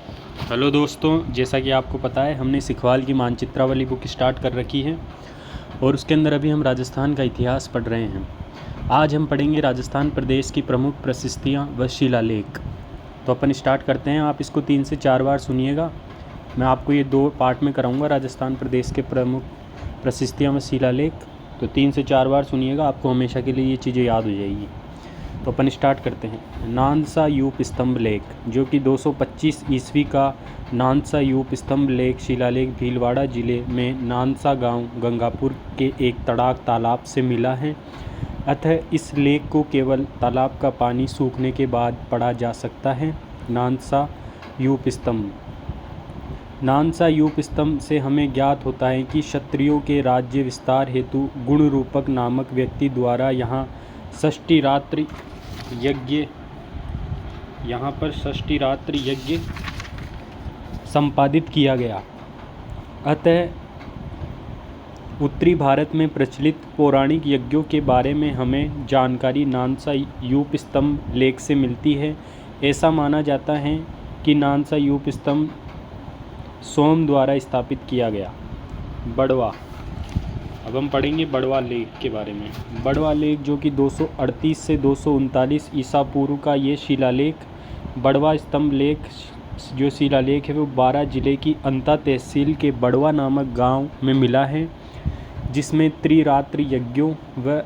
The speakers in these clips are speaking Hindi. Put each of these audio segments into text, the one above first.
हेलो दोस्तों, जैसा कि आपको पता है हमने सिखवाल की मानचित्रा वाली बुक स्टार्ट कर रखी है और उसके अंदर अभी हम राजस्थान का इतिहास पढ़ रहे हैं। आज हम पढ़ेंगे राजस्थान प्रदेश की प्रमुख प्रशस्तियाँ व शिलालेख। तो अपन स्टार्ट करते हैं। आप इसको 3 से 4 बार सुनिएगा। मैं आपको ये 2 पार्ट में कराऊंगा, राजस्थान प्रदेश के प्रमुख प्रशस्तियाँ व शिलालेख। तो 3 से 4 बार सुनिएगा, आपको हमेशा के लिए ये चीज़ें याद हो जाएगी। तो अपन स्टार्ट करते हैं। नानसा यूप स्तंभ लेख, जो कि 225 ईस्वी का नानसा यूप स्तंभ लेख शिलालेख भीलवाड़ा जिले में नानसा गांव गंगापुर के एक तड़ाक तालाब से मिला है। अतः इस लेख को केवल तालाब का पानी सूखने के बाद पढ़ा जा सकता है। नानसा यूप स्तंभ। नानसा यूप स्तंभ से हमें ज्ञात होता है कि क्षत्रियों के राज्य विस्तार हेतु गुण रूपक नामक व्यक्ति द्वारा यहाँ षष्ठी रात्रि यज्ञ संपादित किया गया। अतः उत्तरी भारत में प्रचलित पौराणिक यज्ञों के बारे में हमें जानकारी नानसा यूप स्तंभ लेख से मिलती है। ऐसा माना जाता है कि नानसा यूप स्तंभ सोम द्वारा स्थापित किया गया। बड़वा। अब हम पढ़ेंगे बड़वा लेख के बारे में। बड़वा लेख, जो कि 238 से 239 ईसा पूर्व का ये शिलालेख, बड़वा स्तंभ लेख जो शिलालेख है वो 12 जिले की अंता तहसील के बड़वा नामक गांव में मिला है, जिसमें त्रिरात्रि यज्ञों व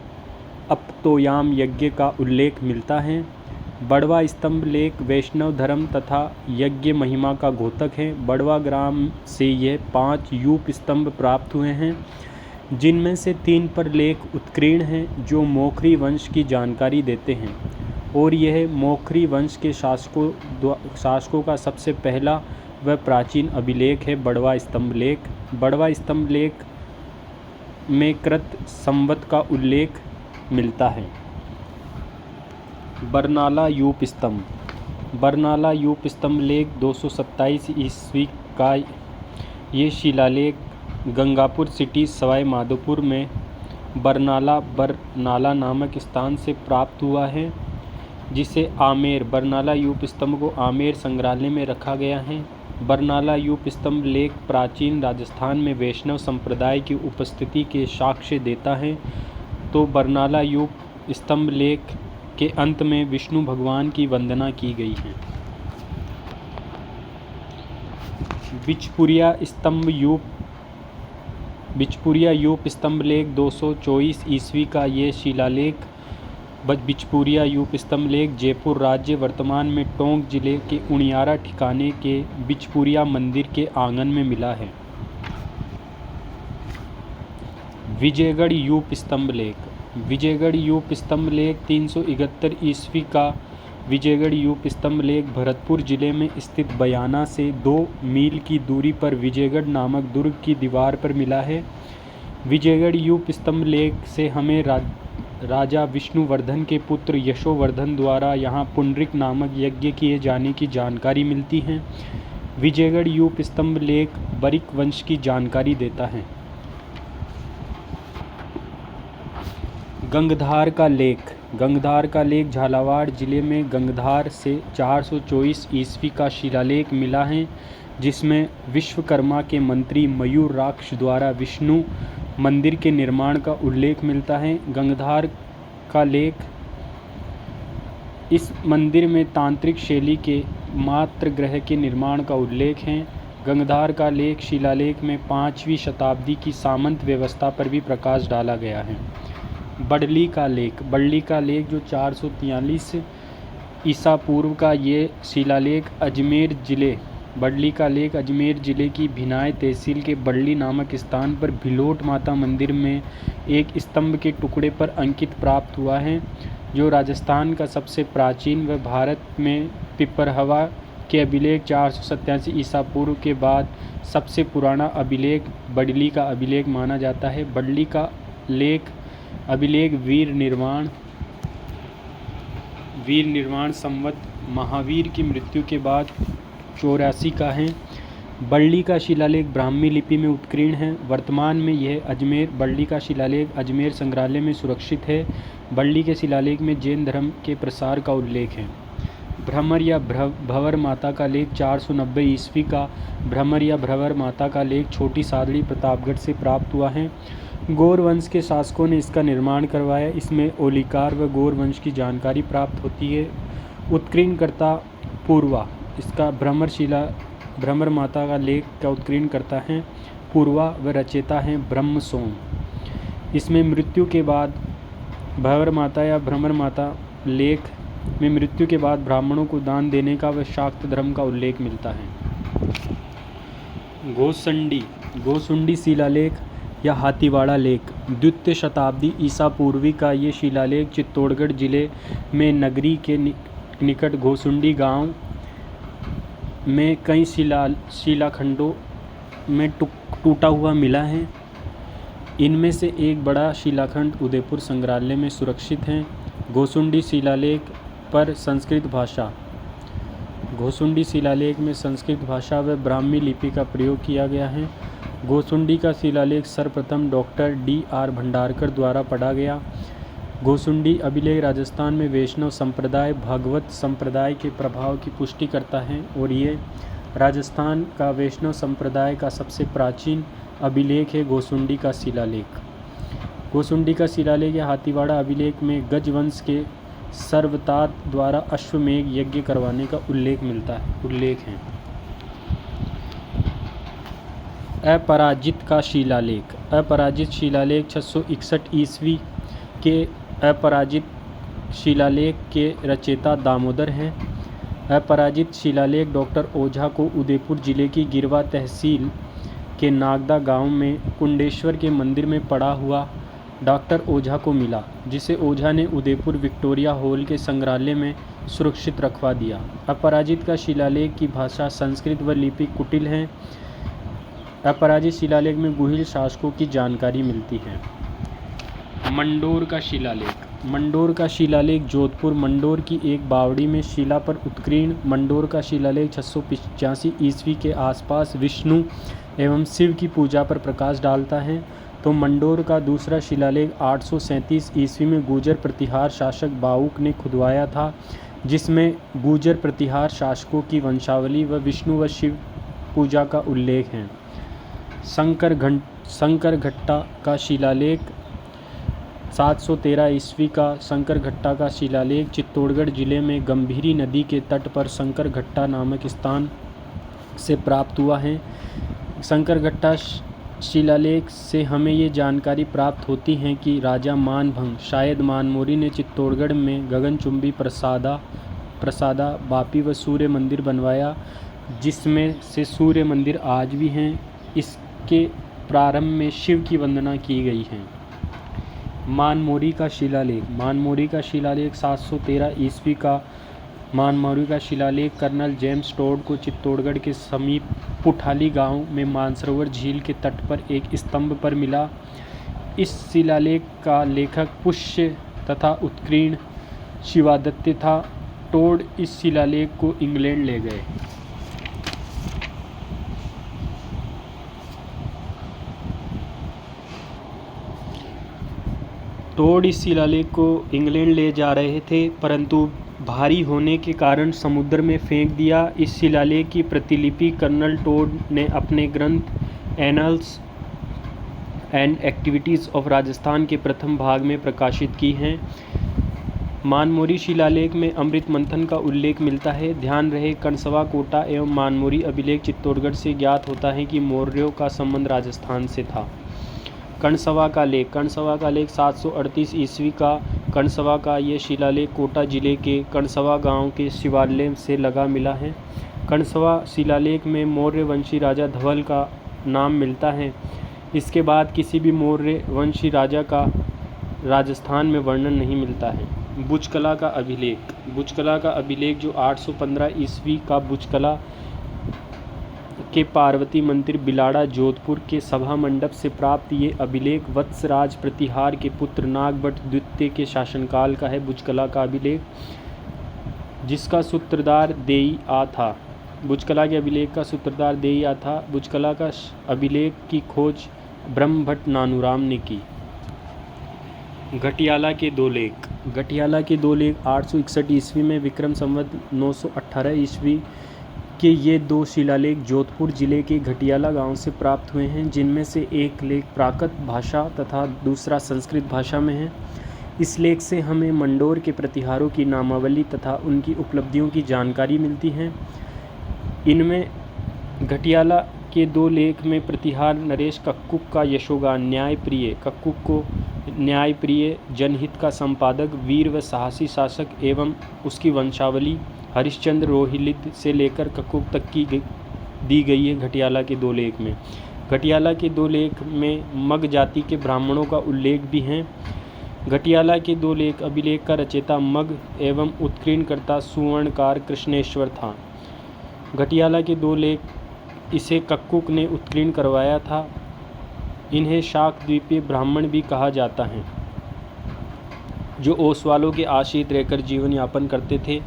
अपतोयाम यज्ञ का उल्लेख मिलता है। बड़वा स्तंभ लेख वैष्णव धर्म तथा यज्ञ महिमा का घोतक है। बड़वा ग्राम से यह 5 यूप स्तंभ प्राप्त हुए हैं, जिनमें से 3 पर लेख उत्कीर्ण हैं जो मोखरी वंश की जानकारी देते हैं, और यह मोखरी वंश के शासकों का सबसे पहला व प्राचीन अभिलेख है। बड़वा स्तंभ लेख। बड़वा स्तंभ लेख में कृत संवत का उल्लेख मिलता है। बरनाला यूप स्तंभ। बरनाला यूप स्तंभ लेख 227 ईस्वी का ये शिलालेख गंगापुर सिटी सवाई माधोपुर में बरनाला नामक स्थान से प्राप्त हुआ है, जिसे आमेर बरनाला यूप स्तंभ को आमेर संग्रहालय में रखा गया है। बरनाला यूप स्तंभ लेख प्राचीन राजस्थान में वैष्णव संप्रदाय की उपस्थिति के साक्ष्य देता है। तो बरनाला यूप स्तंभ लेख के अंत में विष्णु भगवान की वंदना की गई है। बिचपुरिया यूप स्तंभ लेख 224 ईस्वी का ये शिलालेख बिचपुरिया यूप स्तंभ लेख जयपुर राज्य वर्तमान में टोंक जिले के उनियारा ठिकाने के बिचपुरिया मंदिर के आंगन में मिला है। विजयगढ़ यूप स्तंभ लेख। विजयगढ़ यूप स्तंभ लेख 371 ईस्वी का विजयगढ़ यूप स्तंभ लेख भरतपुर जिले में स्थित बयाना से 2 मील की दूरी पर विजयगढ़ नामक दुर्ग की दीवार पर मिला है। विजयगढ़ यूप स्तंभ लेख से हमें राजा विष्णुवर्धन के पुत्र यशोवर्धन द्वारा यहाँ पुंडरिक नामक यज्ञ किए जाने की जानकारी मिलती है। विजयगढ़ यूप स्तंभ लेख बरिक वंश की जानकारी देता है। गंगधार का लेख। गंगधार का लेख झालावाड़ जिले में गंगधार से 424 ईस्वी का शिलालेख मिला है, जिसमें विश्वकर्मा के मंत्री मयूर राक्ष द्वारा विष्णु मंदिर के निर्माण का उल्लेख मिलता है। गंगधार का लेख इस मंदिर में तांत्रिक शैली के मातृगृह के निर्माण का उल्लेख है। गंगधार का लेख शिलालेख में 5वीं शताब्दी की सामंत व्यवस्था पर भी प्रकाश डाला गया है। बड़ली का लेख। बड़ली का लेख जो 443 ईसा पूर्व का ये शिलालेख बड़ली का लेख अजमेर जिले की भिनाय तहसील के बड़ली नामक स्थान पर भिलोट माता मंदिर में एक स्तंभ के टुकड़े पर अंकित प्राप्त हुआ है, जो राजस्थान का सबसे प्राचीन व भारत में पिपरहवा के अभिलेख 487 ईसा पूर्व के बाद सबसे पुराना अभिलेख बड़ली का अभिलेख माना जाता है। बड़ली का लेख अभिलेख वीर निर्वाण संवत महावीर की मृत्यु के बाद 84 का है। बड़ली का शिलालेख ब्राह्मी लिपि में उत्कीर्ण है। वर्तमान में यह बड़ली का शिलालेख अजमेर संग्रहालय में सुरक्षित है। बड़ली के शिलालेख में जैन धर्म के प्रसार का उल्लेख है। भ्रमर या भंवर माता का लेख 490 ईस्वी का भ्रमर या भंवर माता का लेख छोटी सादड़ी प्रतापगढ़ से प्राप्त हुआ है। गौर वंश के शासकों ने इसका निर्माण करवाया। इसमें ओलिकार व गौर वंश की जानकारी प्राप्त होती है। उत्कीर्णकर्ता पूर्वा, इसका भ्रमर माता का लेख का उत्कीर्णकर्ता है पूर्वा व रचयिता हैं ब्रह्मसोम। इसमें मृत्यु के बाद भंवर माता या भ्रमर माता लेख में मृत्यु के बाद ब्राह्मणों को दान देने का व शाक्त धर्म का उल्लेख मिलता है। गोसुंडी शिलालेख या हाथीवाड़ा लेख द्वितीय शताब्दी ईसा पूर्वी का ये शिलालेख चित्तौड़गढ़ जिले में नगरी के निकट गोसुंडी गांव में कई शिलाखंडों में टूटा हुआ मिला है। इनमें से एक बड़ा शिलाखंड उदयपुर संग्रहालय में सुरक्षित है। गोसुंडी शिलालेख पर संस्कृत भाषा गोसुंडी शिलालेख में संस्कृत भाषा व ब्राह्मी लिपि का प्रयोग किया गया है। गोसुंडी का शिलालेख सर्वप्रथम डॉक्टर D.R. भंडारकर द्वारा पढ़ा गया। गोसुंडी अभिलेख राजस्थान में वैष्णव संप्रदाय भागवत संप्रदाय के प्रभाव की पुष्टि करता है और ये राजस्थान का वैष्णव संप्रदाय का सबसे प्राचीन अभिलेख है। गोसुंडी का शिलालेख गोसुंडी का शिलालेख या हाथीवाड़ा अभिलेख में गजवंश के सर्वतात द्वारा अश्वमेघ यज्ञ करवाने का उल्लेख है। अपराजित का शिलालेख अपराजित शिलालेख 661 ईस्वी के अपराजित शिलालेख के रचयिता दामोदर हैं। अपराजित शिलालेख डॉक्टर ओझा को उदयपुर जिले की गिरवा तहसील के नागदा गांव में कुंडेश्वर के मंदिर में पड़ा हुआ डॉक्टर ओझा को मिला, जिसे ओझा ने उदयपुर विक्टोरिया हॉल के संग्रहालय में सुरक्षित रखवा दिया। अपराजित का शिलालेख की भाषा संस्कृत व लिपि कुटिल है। अपराजित शिलालेख में गुहिल शासकों की जानकारी मिलती है। मंडोर का शिलालेख जोधपुर मंडोर की एक बावड़ी में शिला पर उत्कीर्ण। मंडोर का शिलालेख 685 ईस्वी के आसपास विष्णु एवं शिव की पूजा पर प्रकाश डालता है। तो मंडोर का दूसरा शिलालेख 837 ईस्वी में गुर्जर प्रतिहार शासक बाउक ने खुदवाया था, जिसमें गुर्जर प्रतिहार शासकों की वंशावली व विष्णु व शिव पूजा का उल्लेख है। शंकरघट्टा का शिलालेख 713 ईस्वी का शंकरघट्टा का शिलालेख चित्तौड़गढ़ जिले में गंभीरी नदी के तट पर शंकरघट्टा नामक स्थान से प्राप्त हुआ है। शंकरघट्टा शिलालेख से हमें ये जानकारी प्राप्त होती है कि राजा मानभंग शायद मानमोरी ने चित्तौड़गढ़ में गगनचुंबी प्रसादा बापी व सूर्य मंदिर बनवाया, जिसमें से सूर्य मंदिर आज भी हैं। इसके प्रारंभ में शिव की वंदना की गई है। मानमोरी का शिलालेख 713 ईस्वी का मानमोरी का शिलालेख कर्नल जेम्स टोड को चित्तौड़गढ़ के समीप पुठाली गांव में मानसरोवर झील के तट पर एक स्तंभ पर मिला। इस शिलालेख का लेखक पुष्य तथा उत्कीर्ण शिवादित्य था। टोड इस शिलालेख को इंग्लैंड ले गए। टोड इस शिलालेख को इंग्लैंड ले जा रहे थे, परंतु भारी होने के कारण समुद्र में फेंक दिया। इस शिलालेख की प्रतिलिपि कर्नल टोड ने अपने ग्रंथ annuls and activities of Rajasthan के प्रथम भाग में प्रकाशित की हैं। मानमोरी शिलालेख में अमृत मंथन का उल्लेख मिलता है। ध्यान रहे, कणसवा कोटा एवं मानमोरी अभिलेख चित्तौड़गढ़ से ज्ञात होता है कि मौर्यों का संबंध राजस्थान से था। कणसवा का लेख 738 ईस्वी का कणसवा का ये शिलालेख कोटा जिले के कणसवा गांव के शिवालय से लगा मिला है। कणसवा शिलालेख में मौर्य वंशी राजा धवल का नाम मिलता है। इसके बाद किसी भी मौर्य वंशी राजा का राजस्थान में वर्णन नहीं मिलता है। बुचकला का अभिलेख जो 815 ईस्वी का बुचकला के पार्वती मंदिर बिलाड़ा जोधपुर के सभा मंडप से प्राप्त ये अभिलेख वत्सराज प्रतिहार के पुत्र नागभट्ट द्वितीय के शासनकाल का है। बुचकला का अभिलेख जिसका सूत्रधार देई-आ था। बुचकला के अभिलेख का सूत्रधार देई-आ था। बुचकला का अभिलेख की खोज ब्रह्मभट्ट नानूराम ने की। घटियाला के दो लेख घटियाला के दो लेख 861 ईस्वी में विक्रम संवत 918 ईस्वी के ये दो शिलालेख जोधपुर जिले के घटियाला गांव से प्राप्त हुए हैं, जिनमें से एक लेख प्राकृत भाषा तथा दूसरा संस्कृत भाषा में है। इस लेख से हमें मंडोर के प्रतिहारों की नामावली तथा उनकी उपलब्धियों की जानकारी मिलती है। इनमें घटियाला के दो लेख में प्रतिहार नरेश कक्कुक का यशोगान न्यायप्रिय, कक्कुक को न्यायप्रिय जनहित का संपादक, वीर व साहसी शासक एवं उसकी वंशावली हरिश्चंद्र रोहिलित से लेकर कक्कुक तक की दी गई है। घटियाला के दो लेख में घटियाला के दो लेख में मग जाति के ब्राह्मणों का उल्लेख भी है। घटियाला के दो लेख अभिलेख का रचयिता मग एवं उत्कीर्णकर्ता सुवर्णकार कृष्णेश्वर था। घटियाला के दो लेख इसे कक्कुक ने उत्कीर्ण करवाया था। इन्हें शाक द्वीपीय ब्राह्मण भी कहा जाता है, जो ओसवालों के आश्रित रहकर जीवन यापन करते थे।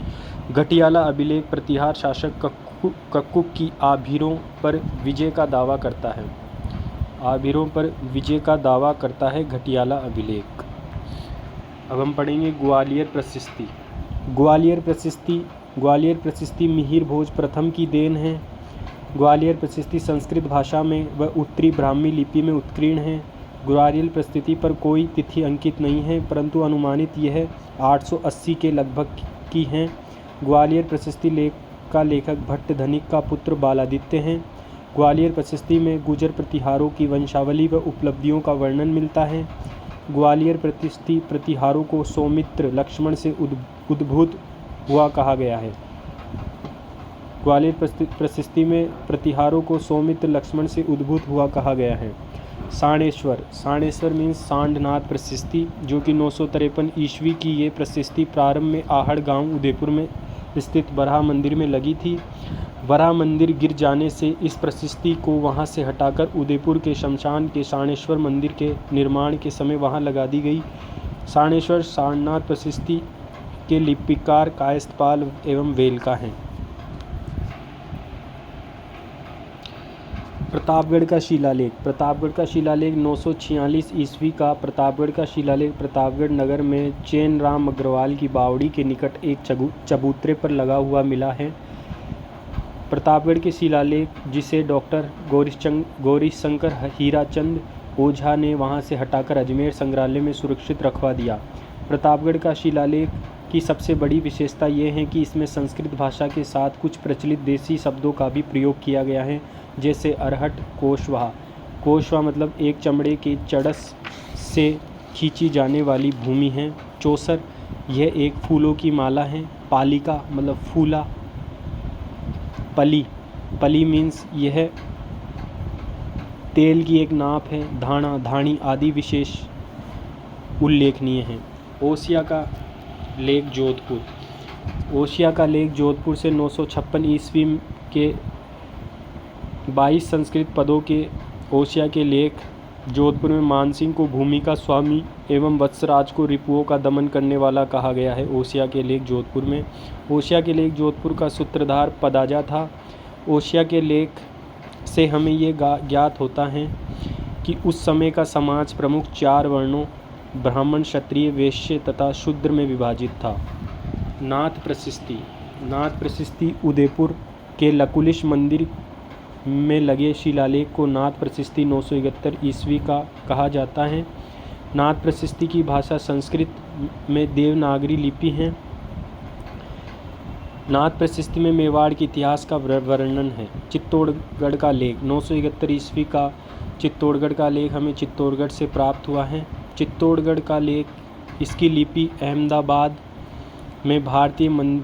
घटियाला अभिलेख प्रतिहार शासक कक्कुक की आभीरों पर विजय का दावा करता है। घटियाला अभिलेख। अब हम पढ़ेंगे ग्वालियर प्रशस्ति। ग्वालियर प्रशस्ति मिहिर भोज प्रथम की देन है। ग्वालियर प्रशस्ति संस्कृत भाषा में व उत्तरी ब्राह्मी लिपि में उत्कीर्ण है। ग्वालियर प्रशस्ति पर कोई तिथि अंकित नहीं है, परंतु अनुमानित यह 880 के लगभग की है। ग्वालियर प्रशस्ति का लेखक भट्ट धनिक का पुत्र बालादित्य हैं। ग्वालियर प्रशस्ति में गुजर प्रतिहारों की वंशावली व उपलब्धियों का वर्णन मिलता है। ग्वालियर प्रशस्ति प्रतिहारों को सौमित्र लक्ष्मण से उद्भूत हुआ कहा गया है। ग्वालियर प्रशस्ति में प्रतिहारों को सौमित्र लक्ष्मण से उद्भूत हुआ कहा गया है। साणेश्वर मीन्स सांडनाथ प्रशस्ति, जो कि 953 ईस्वी की ये प्रशस्ति प्रारंभ में आहड़ गांव उदयपुर में स्थित बराह मंदिर में लगी थी। बराह मंदिर गिर जाने से इस प्रशस्ति को वहां से हटाकर उदयपुर के शमशान के साणेश्वर मंदिर के निर्माण के समय वहां लगा दी गई। साणेश्वर सांडनाथ प्रशस्ति के लिपिकार कायस्थपाल एवं वेलका हैं। प्रतापगढ़ का शिलालेख 946 ईस्वी का प्रतापगढ़ का शिलालेख प्रतापगढ़ नगर में चैन राम अग्रवाल की बावड़ी के निकट एक चबूतरे पर लगा हुआ मिला है। प्रतापगढ़ के शिलालेख, जिसे डॉक्टर गौरीशंकर हीराचंद ओझा ने वहां से हटाकर अजमेर संग्रहालय में सुरक्षित रखवा दिया। प्रतापगढ़ का शिलालेख की सबसे बड़ी विशेषता यह है कि इसमें संस्कृत भाषा के साथ कुछ प्रचलित देसी शब्दों का भी प्रयोग किया गया है, जैसे अरहट, कोशवा मतलब एक चमड़े के चड़स से खींची जाने वाली भूमि है। चौसर, यह एक फूलों की माला है। पालिका मतलब फूला। पली मीन्स यह तेल की एक नाप है। धाना, धानी आदि विशेष उल्लेखनीय हैं। ओसिया का लेख जोधपुर से 956 ईस्वी के 22 संस्कृत पदों के ओसिया के लेख जोधपुर में मानसिंह को भूमि का स्वामी एवं वत्सराज को रिपुओं का दमन करने वाला कहा गया है। ओसिया के लेख जोधपुर का सूत्रधार पदाजा था। ओसिया के लेख से हमें ये ज्ञात होता है कि उस समय का समाज प्रमुख 4 वर्णों ब्राह्मण, क्षत्रिय, वैश्य तथा शूद्र में विभाजित था। नाथ प्रशस्ति उदयपुर के लकुलिश मंदिर में लगे शिलालेख को नाथ प्रशस्ति 971 ईस्वी का कहा जाता है। नाथ प्रशस्ति की भाषा संस्कृत में देवनागरी लिपि है। नाथ प्रशस्ति में मेवाड़ के इतिहास का वर्णन है। चित्तौड़गढ़ का लेख 971 ईस्वी का चित्तौड़गढ़ का लेख हमें चित्तौड़गढ़ से प्राप्त हुआ है। चित्तौड़गढ़ का लेख, इसकी लिपि अहमदाबाद में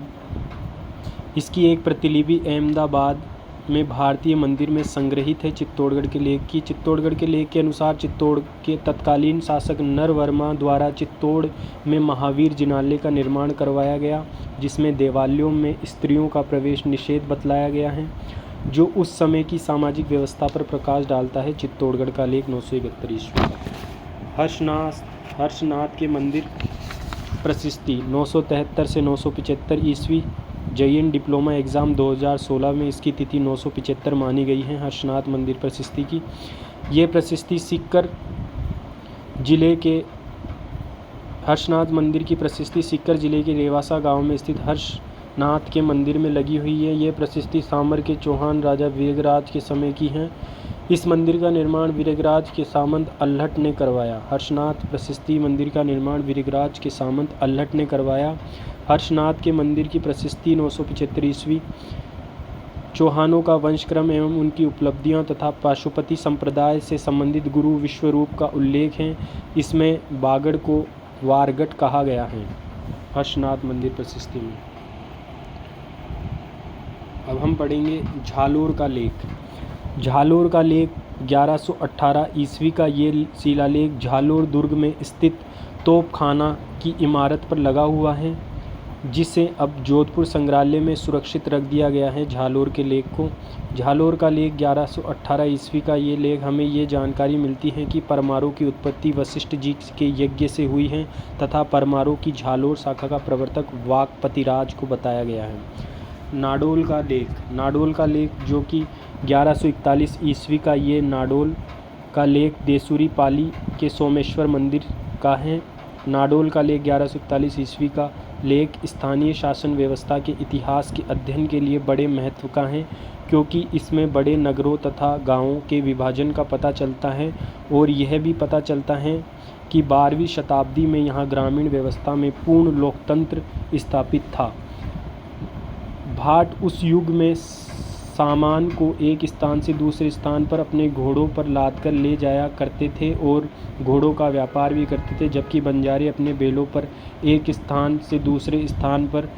इसकी एक प्रतिलिपि अहमदाबाद में भारतीय मंदिर में संग्रहित है। चित्तौड़गढ़ के लेख के अनुसार चित्तौड़ के तत्कालीन शासक नरवर्मा द्वारा चित्तौड़ में महावीर जिनालय का निर्माण करवाया गया, जिसमें देवालयों में स्त्रियों का प्रवेश निषेध बतलाया गया है, जो उस समय की सामाजिक व्यवस्था पर प्रकाश डालता है। चित्तौड़गढ़ का लेख 971 ईस्वी का। हर्षनाथ के मंदिर प्रशस्ति 973 से 975 ईस्वी। जैन डिप्लोमा एग्ज़ाम 2016 में इसकी तिथि 975 मानी गई है। हर्षनाथ मंदिर प्रशस्ति की ये प्रशस्ति सीकर जिले के हर्षनाथ मंदिर की प्रशस्ति सीकर जिले के रेवासा गांव में स्थित हर्षनाथ के मंदिर में लगी हुई है। ये प्रशस्ति सामर के चौहान राजा वीरगराज के समय की है। इस मंदिर का निर्माण वीरगराज के सामंत अल्हट ने करवाया। हर्षनाथ प्रशस्ति मंदिर का निर्माण वीरगराज के सामंत अल्हट ने करवाया। हर्षनाथ के मंदिर की प्रशस्ति 975 ईस्वी चौहानों का वंशक्रम एवं उनकी उपलब्धियां तथा पाशुपति संप्रदाय से संबंधित गुरु विश्वरूप का उल्लेख है। इसमें बागड़ को वारगट कहा गया है। हर्षनाथ मंदिर प्रशस्ति में अब हम पढ़ेंगे झालोर का लेख। झालोर का लेख 1118 ईस्वी का ये शिलालेख झालोर दुर्ग में स्थित तोपखाना की इमारत पर लगा हुआ है, जिसे अब जोधपुर संग्रहालय में सुरक्षित रख दिया गया है। झालोर के लेख को झालोर का लेख 1118 ईस्वी का ये लेख हमें ये जानकारी मिलती है कि परमारों की उत्पत्ति वशिष्ठ जी के यज्ञ से हुई है तथा परमारों की झालोर शाखा का प्रवर्तक वाकपतिराज को बताया गया है। नाडोल का लेख जो कि 1141 ईस्वी का ये नाडोल का लेख देसूरी पाली के सोमेश्वर मंदिर का है। नाडोल का लेख 1141 ईस्वी का लेख स्थानीय शासन व्यवस्था के इतिहास के अध्ययन के लिए बड़े महत्व का है, क्योंकि इसमें बड़े नगरों तथा गांवों के विभाजन का पता चलता है और यह भी पता चलता है कि 12वीं शताब्दी में यहाँ ग्रामीण व्यवस्था में पूर्ण लोकतंत्र स्थापित था। भाट उस युग में सामान को एक स्थान से दूसरे स्थान पर अपने घोड़ों पर लाद कर ले जाया करते थे और घोड़ों का व्यापार भी करते थे, जबकि बंजारे अपने बैलों पर एक स्थान से दूसरे स्थान पर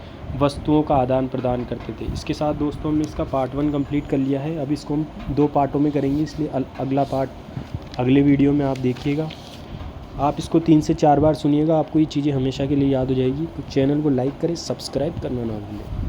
वस्तुओं का आदान प्रदान करते थे। इसके साथ दोस्तों हमने इसका पार्ट 1 कंप्लीट कर लिया है। अब इसको हम 2 पार्टों में करेंगे, इसलिए अगला पार्ट अगले वीडियो में आप देखिएगा। आप इसको 3 से 4 बार सुनिएगा, आपको ये चीज़ें हमेशा के लिए याद हो जाएगी। तो चैनल को लाइक करें, सब्सक्राइब करना ना भूलें।